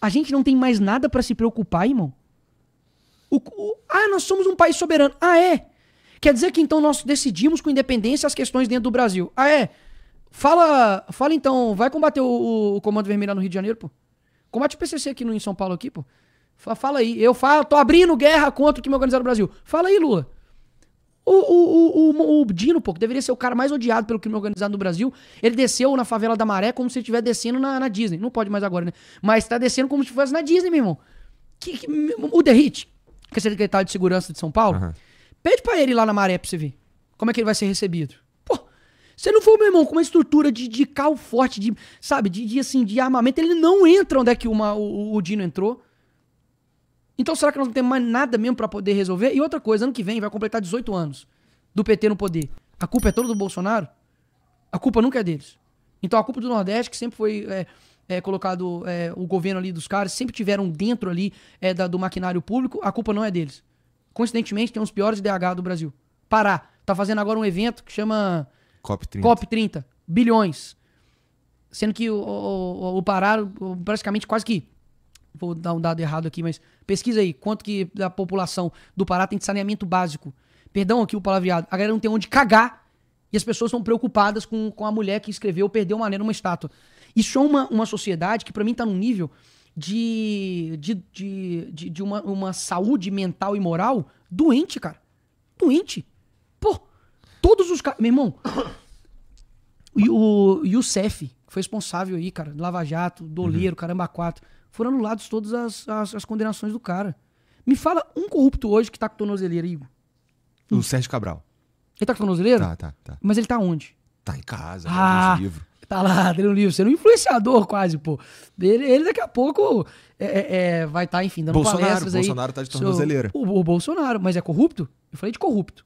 A gente não tem mais nada pra se preocupar, irmão. Nós somos um país soberano. Ah, é? Quer dizer que então nós decidimos com independência as questões dentro do Brasil. Ah, é? Fala então, vai combater o Comando Vermelho lá no Rio de Janeiro, pô. Combate o PCC aqui em São Paulo, aqui, pô. Fala aí. Tô abrindo guerra contra o crime organizado no Brasil. Fala aí, Lula. O Dino, pô, que deveria ser o cara mais odiado pelo crime organizado no Brasil, ele desceu na favela da Maré como se ele estivesse descendo na Disney. Não pode mais agora, né? Mas tá descendo como se fosse na Disney, meu irmão. O Derrite, que é secretário de Segurança de São Paulo, pede pra ele ir lá na Maré pra você ver como é que ele vai ser recebido. Pô, se não for, meu irmão, com uma estrutura de carro forte, de armamento, ele não entra onde é que o Dino entrou. Então será que nós não temos mais nada mesmo pra poder resolver? E outra coisa, ano que vem vai completar 18 anos do PT no poder. A culpa é toda do Bolsonaro? A culpa nunca é deles. Então a culpa do Nordeste, que sempre foi colocado o governo ali dos caras, sempre tiveram dentro ali do maquinário público, a culpa não é deles. Coincidentemente, tem os piores IDH do Brasil. Pará tá fazendo agora um evento que chama COP30. Bilhões. Sendo que o Pará, praticamente quase que... Vou dar um dado errado aqui, mas pesquisa aí. Quanto que da população do Pará tem de saneamento básico? Perdão aqui o palavreado. A galera não tem onde cagar e as pessoas estão preocupadas com a mulher que escreveu perdeu uma numa estátua. Isso é uma sociedade que pra mim tá num nível de uma saúde mental e moral doente, cara. Doente. Pô, todos os caras... Meu irmão, o Youssef, que foi responsável aí, cara, Lava Jato, Doleiro, Caramba 4... Foram anulados todas as condenações do cara. Me fala um corrupto hoje que tá com tornozeleira, Igor. O Sérgio Cabral. Ele tá com tornozeleira? Tá. Mas ele tá onde? Tá em casa, lendo uns livros. Tá lá, lendo um livro. Sendo um influenciador quase, pô. Ele daqui a pouco vai estar, enfim, dando palestras aí. Bolsonaro tá de tornozeleira. O Bolsonaro, mas é corrupto? Eu falei de corrupto.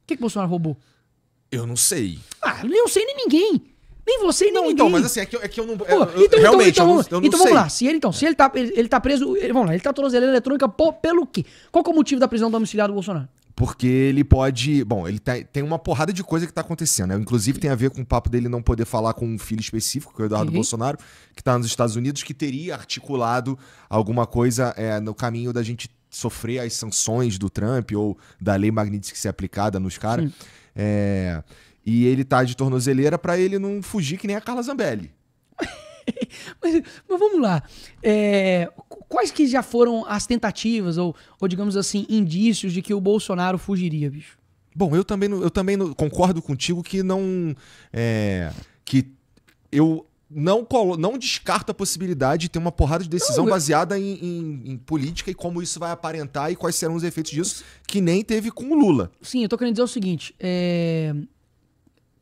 O que Bolsonaro roubou? Eu não sei. Nem eu sei nem ninguém. Nem você, nem ninguém. Então, mas assim, é que eu não... Realmente, eu não sei. Então vamos lá. Se ele tá preso... Vamos lá, ele tá tornozeleira eletrônica pelo quê? Qual que é o motivo da prisão domiciliar do Bolsonaro? Porque ele pode... Bom, ele tem uma porrada de coisa que tá acontecendo, né? Inclusive tem a ver com o papo dele não poder falar com um filho específico, que é o Eduardo Bolsonaro, que tá nos Estados Unidos, que teria articulado alguma coisa no caminho da gente sofrer as sanções do Trump ou da lei Magnitsky ser aplicada nos caras. E ele tá de tornozeleira pra ele não fugir que nem a Carla Zambelli. mas vamos lá. Quais que já foram as tentativas ou, digamos assim, indícios de que o Bolsonaro fugiria, bicho? Bom, eu também concordo contigo que não... que eu não descarto a possibilidade de ter uma porrada de decisão baseada em política e como isso vai aparentar e quais serão os efeitos disso, que nem teve com o Lula. Sim, eu tô querendo dizer o seguinte...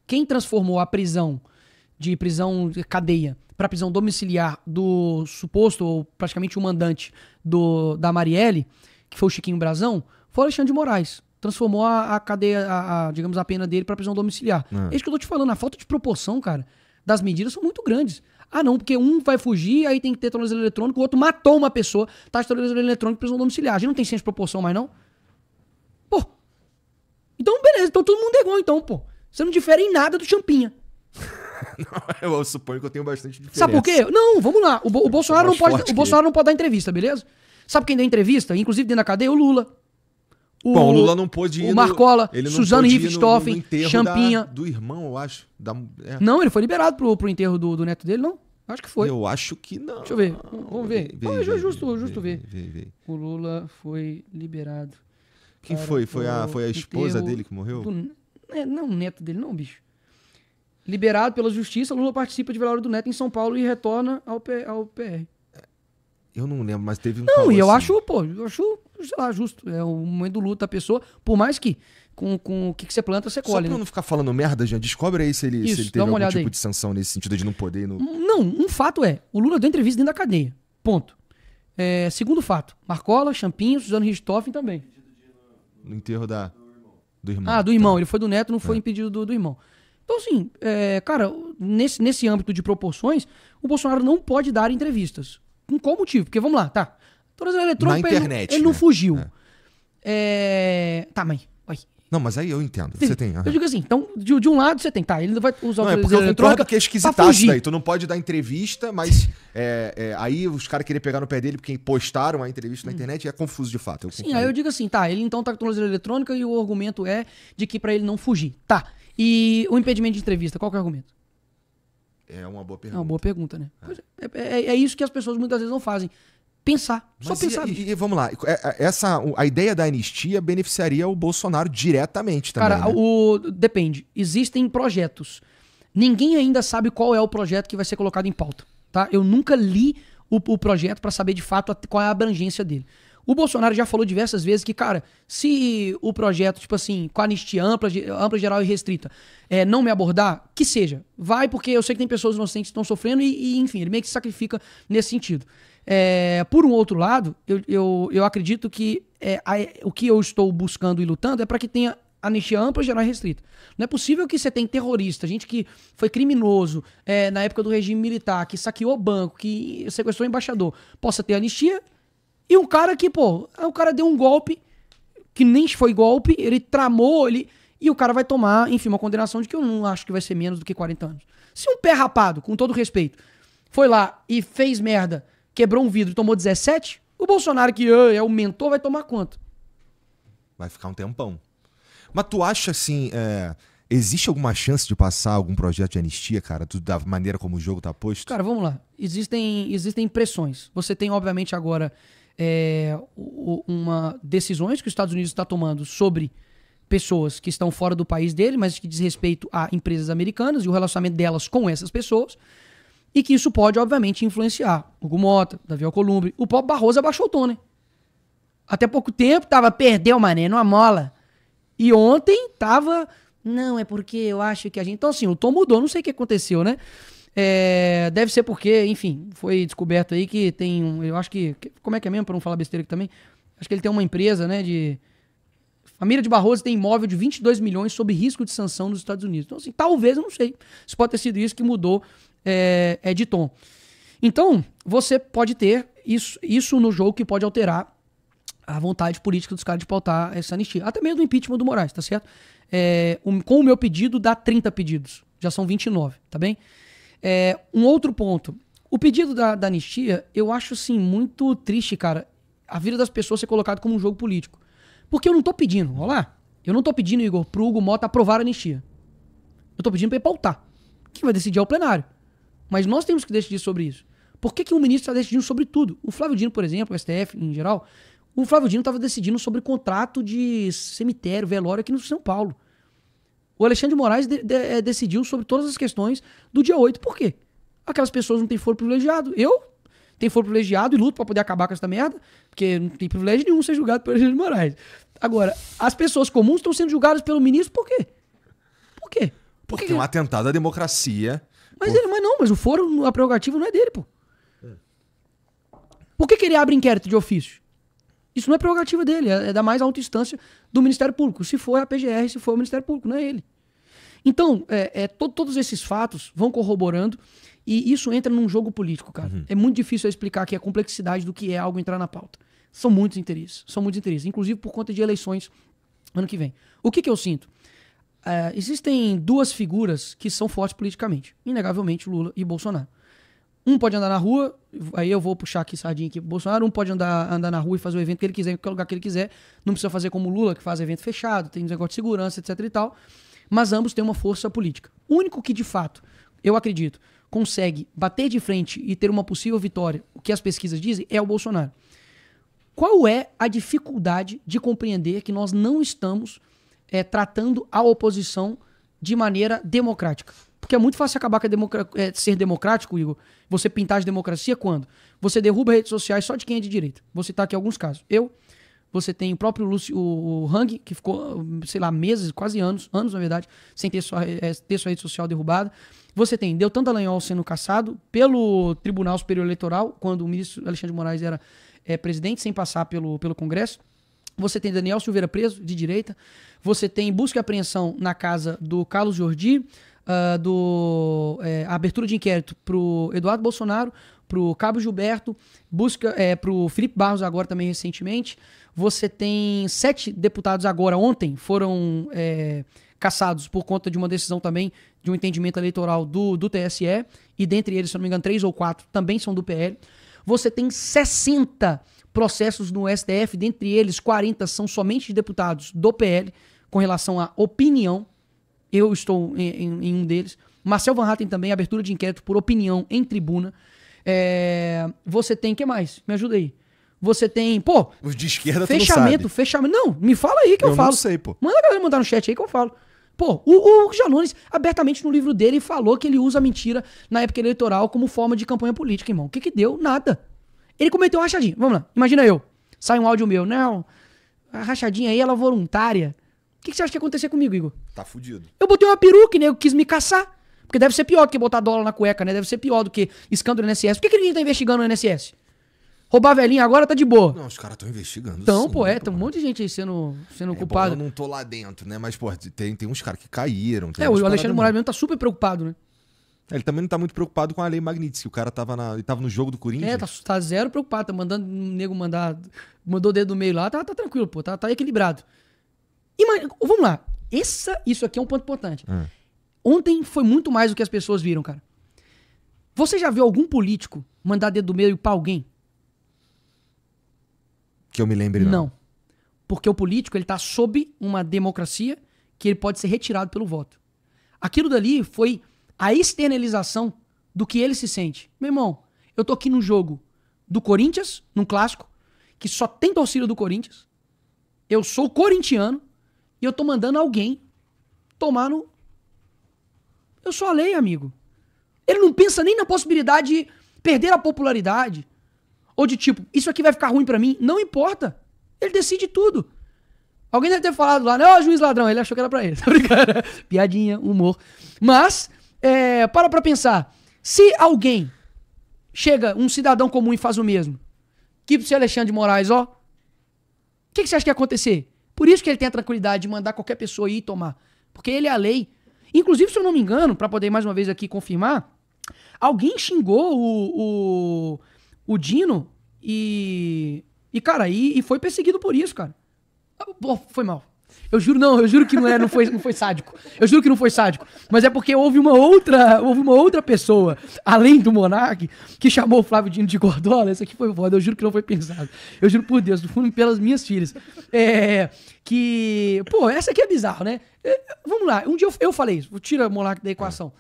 Quem transformou a prisão de cadeia para prisão domiciliar do suposto ou praticamente o mandante da Marielle, que foi o Chiquinho Brazão, foi o Alexandre de Moraes. Transformou a cadeia, digamos, a pena dele para prisão domiciliar. É isso que eu tô te falando. A falta de proporção, cara, das medidas são muito grandes. Não, porque um vai fugir, aí tem que ter tornozeleiro eletrônico, o outro matou uma pessoa, tá de tornozeleiro eletrônico, prisão domiciliar. A gente não tem senso de proporção mais, não? Pô. Então, beleza. Então todo mundo é igual, então, pô. Você não difere em nada do Champinha. Não, eu suponho que eu tenho bastante diferença. Sabe por quê? Não, vamos lá. O Bolsonaro não pode dar entrevista, beleza? Sabe quem deu entrevista? Inclusive dentro da cadeia? O Lula. Bom, o Lula não pôde ir. O Marcola, Suzano Richthofen, Champinha. Do irmão, eu acho. Não, ele foi liberado pro enterro do neto dele, não? Acho que foi. Eu acho que não. Deixa eu ver. Vamos ver. É justo ver. O Lula foi liberado. Quem foi? Foi a esposa dele que morreu? Não, o neto dele não, bicho. Liberado pela justiça, Lula participa de velório do neto em São Paulo e retorna ao PR. Eu não lembro, mas teve um... Não, e eu acho, sei lá, justo. É o momento do luto da pessoa, por mais que com o que você planta, você colhe. Só pra não ficar falando merda, Jean, descobre aí se ele teve algum tipo de sanção nesse sentido de não poder... Não, um fato o Lula deu entrevista dentro da cadeia. Ponto. Segundo fato, Marcola, Champinha, Suzano Richthofen também. No enterro do irmão. Do irmão. Ele foi do neto, não foi impedido do irmão. Então, assim, cara, nesse âmbito de proporções, o Bolsonaro não pode dar entrevistas. Com qual motivo? Porque, vamos lá, tá. Todas as eletrônicas, na internet, ele não fugiu. Tá, mas Não, mas aí eu entendo. Você tem. Eu digo assim, então, de um lado você tem, tá, ele não vai usar não, é porque eu concordo que é esquisitaço daí. Tu não pode dar entrevista, mas aí os caras queriam pegar no pé dele porque postaram a entrevista na internet e é confuso de fato. Sim, aí eu digo assim, tá, ele então tá com tornozeleira eletrônica e o argumento é de que pra ele não fugir. Tá, e o impedimento de entrevista, qual que é o argumento? É uma boa pergunta. É uma boa pergunta, né? É isso que as pessoas muitas vezes não fazem. Pensar. Só mas pensar. E vamos lá. A ideia da anistia beneficiaria o Bolsonaro diretamente também. Cara, né? Depende. Existem projetos. Ninguém ainda sabe qual é o projeto que vai ser colocado em pauta. Tá? Eu nunca li o projeto pra saber de fato qual é a abrangência dele. O Bolsonaro já falou diversas vezes que, cara, se o projeto, tipo assim, com anistia ampla, geral e restrita, não me abordar, que seja. Vai, porque eu sei que tem pessoas inocentes que estão sofrendo e, enfim, ele meio que se sacrifica nesse sentido. Por um outro lado, eu acredito que o que eu estou buscando e lutando é para que tenha anistia ampla, geral e restrita. Não é possível que você tenha terrorista, gente que foi criminoso na época do regime militar, que saqueou banco, que sequestrou embaixador, possa ter anistia. E um cara que, o cara deu um golpe, que nem foi golpe, ele tramou, e o cara vai tomar, enfim, uma condenação de que eu não acho que vai ser menos do que 40 anos. Se um pé rapado, com todo respeito, foi lá e fez merda, quebrou um vidro e tomou 17, o Bolsonaro, que é o mentor, vai tomar quanto? Vai ficar um tempão. Mas tu acha, assim, existe alguma chance de passar algum projeto de anistia, cara, da maneira como o jogo tá posto? Cara, vamos lá. Existem pressões. Você tem, obviamente, agora decisões que os Estados Unidos está tomando sobre pessoas que estão fora do país dele, mas que diz respeito a empresas americanas e o relacionamento delas com essas pessoas, e que isso pode, obviamente, influenciar Hugo Mota, Davi Alcolumbre. O próprio Barroso abaixou o tom, né? Até pouco tempo perdeu, mané, numa mola. E ontem tava... Não, é porque eu acho que a gente... Então, assim, o tom mudou, não sei o que aconteceu, né? Deve ser porque, enfim, foi descoberto aí que tem eu acho que... Como é que é mesmo, pra não falar besteira aqui também? Acho que ele tem uma empresa, né, Família de Barroso tem imóvel de 22 milhões sob risco de sanção nos Estados Unidos. Então, assim, talvez, eu não sei. Isso pode ter sido isso que mudou de tom. Então, você pode ter isso no jogo que pode alterar a vontade política dos caras de pautar essa anistia. Até mesmo o impeachment do Moraes, tá certo? Com o meu pedido, dá 30 pedidos. Já são 29, tá bem? Um outro ponto. O pedido da anistia, eu acho, assim, muito triste, cara, a vida das pessoas ser colocado como um jogo político. Porque eu não tô pedindo, olha lá. Eu não tô pedindo, Igor, pro Hugo Mota aprovar a anistia. Eu tô pedindo pra ele pautar. Quem vai decidir é o plenário. Mas nós temos que decidir sobre isso. Por que um ministro está decidindo sobre tudo? O Flávio Dino, por exemplo, o STF em geral, o Flávio Dino estava decidindo sobre contrato de cemitério, velório aqui no São Paulo. O Alexandre de Moraes decidiu sobre todas as questões do dia 8. Por quê? Aquelas pessoas não têm foro privilegiado. Eu tenho foro privilegiado e luto pra poder acabar com essa merda, porque não tem privilégio nenhum ser julgado pelo Alexandre de Moraes. Agora, as pessoas comuns estão sendo julgadas pelo ministro por quê? Por quê? Porque é um atentado à democracia. Mas o foro, a prerrogativa não é dele, pô. Por que ele abre inquérito de ofício? Isso não é prerrogativa dele, é da mais alta instância do Ministério Público. Se for a PGR, se for o Ministério Público, não é ele. Então, todos esses fatos vão corroborando e isso entra num jogo político, cara. É muito difícil eu explicar aqui a complexidade do que é algo entrar na pauta. São muitos interesses, inclusive por conta de eleições ano que vem. O que eu sinto? Existem duas figuras que são fortes politicamente, inegavelmente Lula e Bolsonaro. Um pode andar na rua, aí eu vou puxar aqui sardinha aqui pro Bolsonaro, um pode andar na rua e fazer o evento que ele quiser, em qualquer lugar que ele quiser, não precisa fazer como o Lula, que faz evento fechado, tem um negócio de segurança, etc e tal, mas ambos têm uma força política. O único que, de fato, eu acredito, consegue bater de frente e ter uma possível vitória, o que as pesquisas dizem, é o Bolsonaro. Qual é a dificuldade de compreender que nós não estamos tratando a oposição de maneira democrática? Porque é muito fácil acabar com ser democrático, Igor, você pintar de democracia quando você derruba redes sociais só de quem é de direita. Vou citar aqui alguns casos. Você tem o próprio o Hang, que ficou, sei lá, meses, quase anos na verdade, sem ter sua rede social derrubada. Você tem Deltan Dallagnol sendo cassado pelo Tribunal Superior Eleitoral, quando o ministro Alexandre de Moraes era presidente, sem passar pelo Congresso. Você tem Daniel Silveira preso, de direita. Você tem busca e apreensão na casa do Carlos Jordi. a abertura de inquérito pro Eduardo Bolsonaro, pro Cabo Gilberto, pro Felipe Barros agora também recentemente. Você tem 7 deputados agora, ontem, foram cassados por conta de uma decisão também, de um entendimento eleitoral do TSE, e dentre eles, se não me engano, 3 ou 4 também são do PL. Você tem 60 processos no STF, dentre eles 40 são somente de deputados do PL, com relação à opinião. Eu estou em um deles. Marcel Van Hatten também, abertura de inquérito por opinião em tribuna. Você tem, o que mais? Me ajuda aí. Você tem, pô... Os de esquerda fechamento. Não, me fala aí que eu falo. Eu não sei, pô. Manda a galera mandar no chat aí que eu falo. Pô, o Janones, abertamente no livro dele, falou que ele usa a mentira na época eleitoral como forma de campanha política, irmão. O que deu? Nada. Ele cometeu uma rachadinha. Vamos lá, imagina eu. Sai um áudio meu. Não, a rachadinha aí, ela é voluntária. O que você acha que ia acontecer comigo, Igor? Tá fudido. Eu botei uma peruca e nego quis me caçar. Porque deve ser pior do que botar dólar na cueca, né? Deve ser pior do que escândalo no INSS. Por que ninguém tá investigando o INSS? Roubar a velhinha agora tá de boa. Não, os caras estão investigando. Então, sim, pô, tem um monte de gente aí sendo culpado. Bom, eu não tô lá dentro, né? Mas, pô, tem uns caras que caíram. O Alexandre Moraes mesmo tá super preocupado, né? Ele também não tá muito preocupado com a Lei Magnitsky. O cara ele tava no jogo do Corinthians. Tá zero preocupado. Tá mandando o nego mandou o dedo no meio lá. Tá tranquilo, pô. Tá equilibrado. Vamos lá. Isso aqui é um ponto importante. Ontem foi muito mais do que as pessoas viram, cara. Você já viu algum político mandar dedo no meio pra alguém? Que eu me lembre, não. Porque o político, ele tá sob uma democracia que ele pode ser retirado pelo voto. Aquilo dali foi a externalização do que ele se sente. Meu irmão, eu tô aqui no jogo do Corinthians, num clássico, que só tem torcida do Corinthians. Eu sou corintiano e eu tô mandando alguém tomar no... Eu sou a lei, amigo. Ele não pensa nem na possibilidade de perder a popularidade. Ou de tipo, isso aqui vai ficar ruim pra mim. Não importa. Ele decide tudo. Alguém deve ter falado lá, né? Ó, juiz ladrão. Ele achou que era pra ele. Tá brincando? Piadinha, humor. Mas, pra pensar. Se alguém chega, um cidadão comum e faz o mesmo, que pro seu Alexandre de Moraes, ó, o que você acha que ia acontecer? Por isso que ele tem a tranquilidade de mandar qualquer pessoa ir tomar. Porque ele é a lei. Inclusive, se eu não me engano, pra poder mais uma vez aqui confirmar, alguém xingou o Dino e cara, e foi perseguido por isso, cara. Pô, foi mal. Eu juro que não foi sádico. Eu juro que não foi sádico. Mas é porque houve uma outra pessoa, além do Monark, que chamou o Flávio Dino de Gordola. Isso aqui foi foda. Eu juro que não foi pensado. Eu juro por Deus, do fundo pelas minhas filhas. Pô, essa aqui é bizarro, né? Vamos lá. Um dia eu falei isso. Tira o Monark da equação.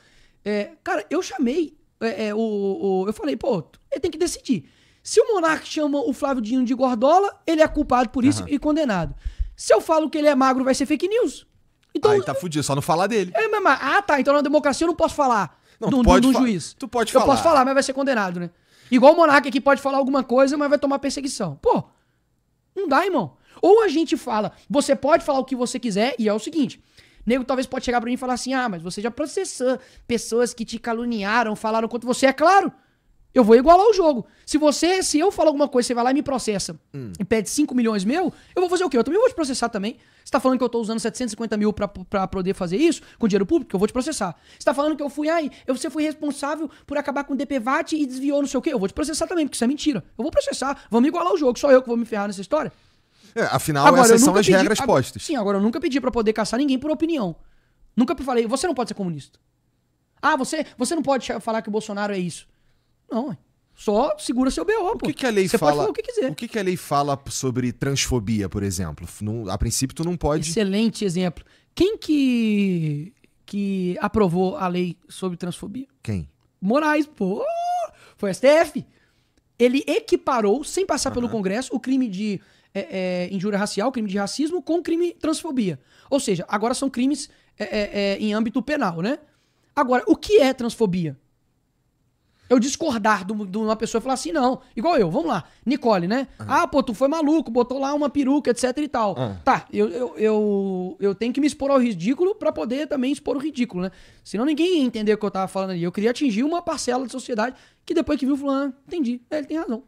Cara, eu chamei... eu falei, pô, ele tem que decidir. Se o Monark chama o Flávio Dino de Gordola, ele é culpado por isso e condenado. Se eu falo que ele é magro, vai ser fake news. Então, aí tá fudido, só não falar dele. Tá, então na democracia eu não posso falar do juiz. Tu pode falar. Eu posso falar, mas vai ser condenado, né? Igual o Monark aqui pode falar alguma coisa, mas vai tomar perseguição. Pô, não dá, irmão. Ou a gente fala, você pode falar o que você quiser, e é o seguinte... Nego talvez pode chegar pra mim e falar assim, mas você já processou pessoas que te caluniaram, falaram contra você. É claro, eu vou igualar o jogo. Se eu falar alguma coisa, você vai lá e me processa e pede 5 milhões meu, eu vou fazer o quê? Eu também vou te processar também. Você tá falando que eu tô usando 750 mil pra poder fazer isso com dinheiro público? Eu vou te processar. Você tá falando que você foi responsável por acabar com o DPVAT e desviou não sei o quê? Eu vou te processar também, porque isso é mentira. Eu vou processar. Vamos igualar o jogo. Só eu que vou me ferrar nessa história? Afinal, agora, essas são as regras postas. Sim, agora eu nunca pedi pra poder caçar ninguém por opinião. Nunca falei, você não pode ser comunista. Você não pode falar que o Bolsonaro é isso. Não, só segura seu BO, pô. O que a lei você fala? Pode falar o que quiser. O que a lei fala sobre transfobia, por exemplo? A princípio, tu não pode... Excelente exemplo. Quem que aprovou a lei sobre transfobia? Quem? Moraes, pô. Foi o STF. Ele equiparou, sem passar pelo Congresso, o crime de... injúria racial, crime de racismo, com crime de transfobia. Ou seja, agora são crimes em âmbito penal, né? Agora, o que é transfobia? Eu discordar de uma pessoa e falar assim, não, igual eu, vamos lá, Nicole, né? Pô, tu foi maluco, botou lá uma peruca, etc e tal. Tá, eu tenho que me expor ao ridículo pra poder também expor o ridículo, né? Senão ninguém ia entender o que eu tava falando ali. Eu queria atingir uma parcela da sociedade que depois que viu, falou, entendi, ele tem razão.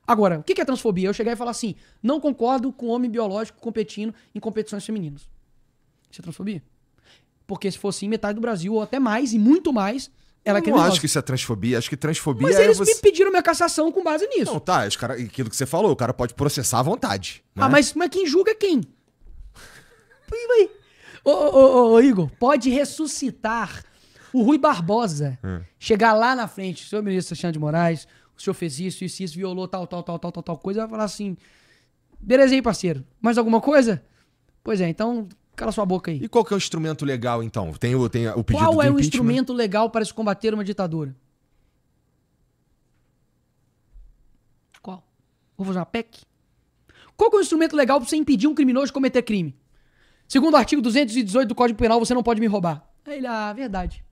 Agora, o que é transfobia? Eu chegar e falar assim, não concordo com homem biológico competindo em competições femininas. Isso é transfobia? Porque se fosse metade do Brasil, ou até mais, e muito mais, ela é Eu não criminosa. acho que isso é transfobia. Acho que transfobia Mas é eles você... me pediram minha cassação com base nisso. Não, tá. Aquilo que você falou, o cara pode processar à vontade. Né? Ah, mas quem julga é quem? Ô, Igor, pode ressuscitar o Rui Barbosa. Chegar lá na frente, senhor ministro Alexandre de Moraes, o senhor fez isso, violou tal coisa, vai falar assim, beleza aí, parceiro, mais alguma coisa? Pois é, então, cala sua boca aí. E qual que é o instrumento legal, então? Tem o pedido Qual do é o impeachment? instrumento legal para se combater uma ditadura? Qual? Vou fazer uma PEC? Qual que é o instrumento legal para você impedir um criminoso de cometer crime? Segundo o artigo 218 do Código Penal, você não pode me roubar. Aí ele, verdade.